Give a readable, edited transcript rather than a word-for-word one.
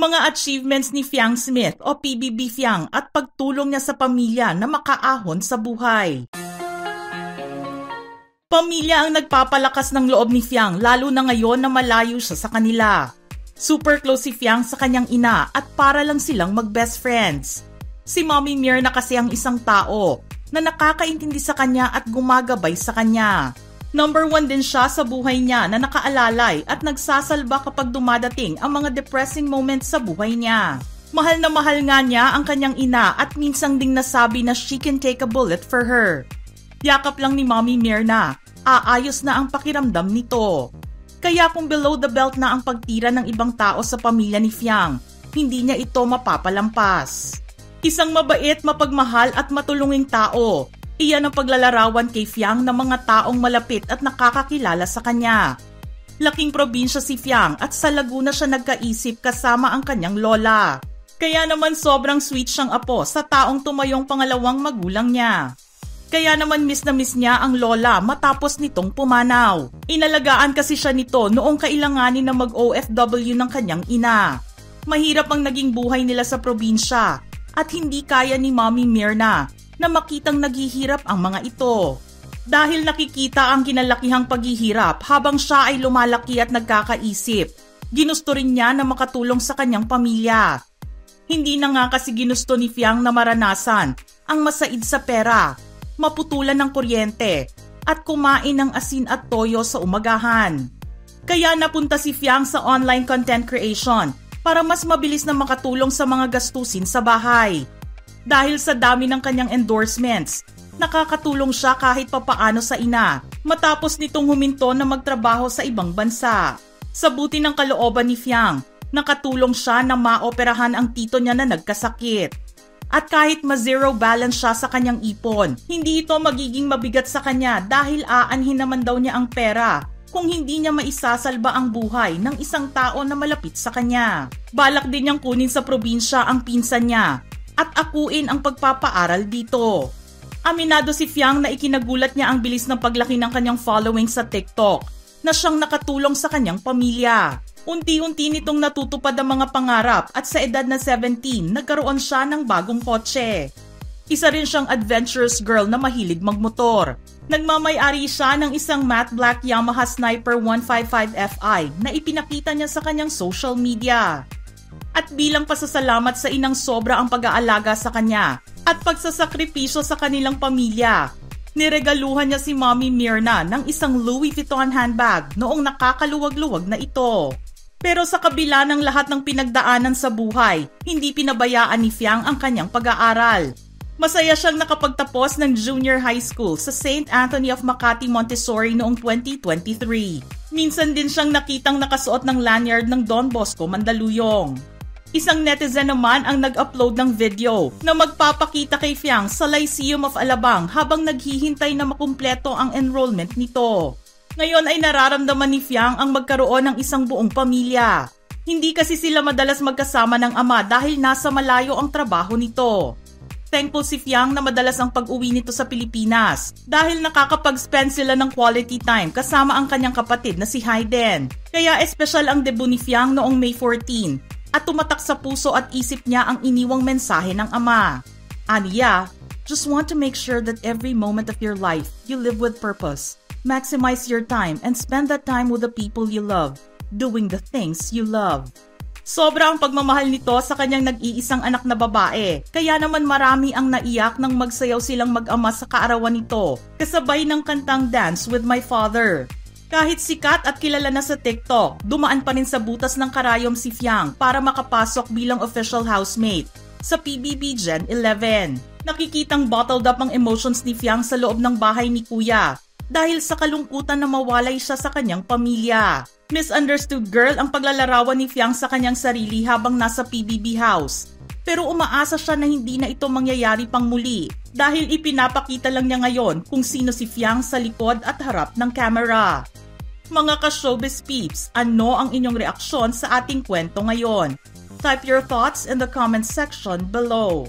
Mga achievements ni Fiang Smith o PBB Fiang at pagtulong niya sa pamilya na makaahon sa buhay. Pamilya ang nagpapalakas ng loob ni Fiang lalo na ngayon na malayo siya sa kanila. Super close si Fiang sa kanyang ina at para lang silang mag-best friends. Si Mommy Myrna kasi ang isang tao na nakakaintindi sa kanya at gumagabay sa kanya. Number 1 din siya sa buhay niya na nakaalalay at nagsasalba kapag dumadating ang mga depressing moments sa buhay niya. Mahal na mahal nga niya ang kanyang ina at minsang ding nasabi na she can take a bullet for her. Yakap lang ni Mommy Myrna, aayos na ang pakiramdam nito. Kaya kung below the belt na ang pagtira ng ibang tao sa pamilya ni Fiang, hindi niya ito mapapalampas. Isang mabait, mapagmahal at matulunging tao. Iyan ang paglalarawan kay Fiang ng mga taong malapit at nakakakilala sa kanya. Laking probinsya si Fiang at sa Laguna siya nagkaisip kasama ang kanyang lola. Kaya naman sobrang sweet siyang apo sa taong tumayong pangalawang magulang niya. Kaya naman miss na miss niya ang lola matapos nitong pumanaw. Inalagaan kasi siya nito noong kailanganin na mag-OFW ng kanyang ina. Mahirap ang naging buhay nila sa probinsya at hindi kaya ni Mommy Myrna na makitang naghihirap ang mga ito. Dahil nakikita ang kinalakihang paghihirap habang siya ay lumalaki at nagkakaisip, ginusto rin niya na makatulong sa kanyang pamilya. Hindi na nga kasi ginusto ni Fiang na maranasan ang masaid sa pera, maputulan ng kuryente, at kumain ng asin at toyo sa umagahan. Kaya napunta si Fiang sa online content creation para mas mabilis na makatulong sa mga gastusin sa bahay. Dahil sa dami ng kanyang endorsements, nakakatulong siya kahit papaano sa ina matapos nitong huminto na magtrabaho sa ibang bansa. Sa buti ng kalooban ni Fiang, nakatulong siya na maoperahan ang tito niya na nagkasakit. At kahit ma-zero balance siya sa kanyang ipon, hindi ito magiging mabigat sa kanya dahil aanhin naman daw niya ang pera kung hindi niya maisasalba ang buhay ng isang tao na malapit sa kanya. Balak din niyang kunin sa probinsya ang pinsan niya at akuin ang pagpapaaral dito. Aminado si Fiang na ikinagulat niya ang bilis ng paglaki ng kanyang following sa TikTok na siyang nakatulong sa kanyang pamilya. Unti-unti nitong natutupad ang mga pangarap at sa edad na 17, nagkaroon siya ng bagong kotse. Isa rin siyang adventurous girl na mahilig magmotor. Nagmamay-ari siya ng isang matte black Yamaha Sniper 155 Fi na ipinakita niya sa kanyang social media. At bilang pasasalamat sa inang sobra ang pag-aalaga sa kanya at pagsasakripisyo sa kanilang pamilya, niregaluhan niya si Mommy Myrna ng isang Louis Vuitton handbag noong nakakaluwag-luwag na ito. Pero sa kabila ng lahat ng pinagdaanan sa buhay, hindi pinabayaan ni Fiang ang kanyang pag-aaral. Masaya siyang nakapagtapos ng junior high school sa St. Anthony of Makati Montessori noong 2023. Minsan din siyang nakitang nakasuot ng lanyard ng Don Bosco Mandaluyong. Isang netizen naman ang nag-upload ng video na magpapakita kay Fiang sa Lyceum of Alabang habang naghihintay na makumpleto ang enrollment nito. Ngayon ay nararamdaman ni Fiang ang magkaroon ng isang buong pamilya. Hindi kasi sila madalas magkasama ng ama dahil nasa malayo ang trabaho nito. Thankful si Fiang na madalas ang pag-uwi nito sa Pilipinas dahil nakakapag-spend sila ng quality time kasama ang kanyang kapatid na si Hayden. Kaya espesyal ang debut ni Fiang noong May 14. At tumatak sa puso at isip niya ang iniwang mensahe ng ama. Aniya, just want to make sure that every moment of your life, you live with purpose. Maximize your time and spend that time with the people you love, doing the things you love. Sobra ang pagmamahal nito sa kanyang nag-iisang anak na babae. Kaya naman marami ang naiyak nang magsayaw silang mag-ama sa kaarawan nito, kasabay ng kantang Dance with My Father. Kahit sikat at kilala na sa TikTok, dumaan pa rin sa butas ng karayom si Fiang para makapasok bilang official housemate sa PBB Gen 11. Nakikitang bottled up ang emotions ni Fiang sa loob ng bahay ni Kuya dahil sa kalungkutan na mawalay siya sa kanyang pamilya. Misunderstood girl ang paglalarawan ni Fiang sa kanyang sarili habang nasa PBB house. Pero umaasa siya na hindi na ito mangyayari pang muli dahil ipinapakita lang niya ngayon kung sino si Fiang sa likod at harap ng camera. Mga ka-showbiz peeps, ano ang inyong reaksyon sa ating kwento ngayon? Type your thoughts in the comment section below.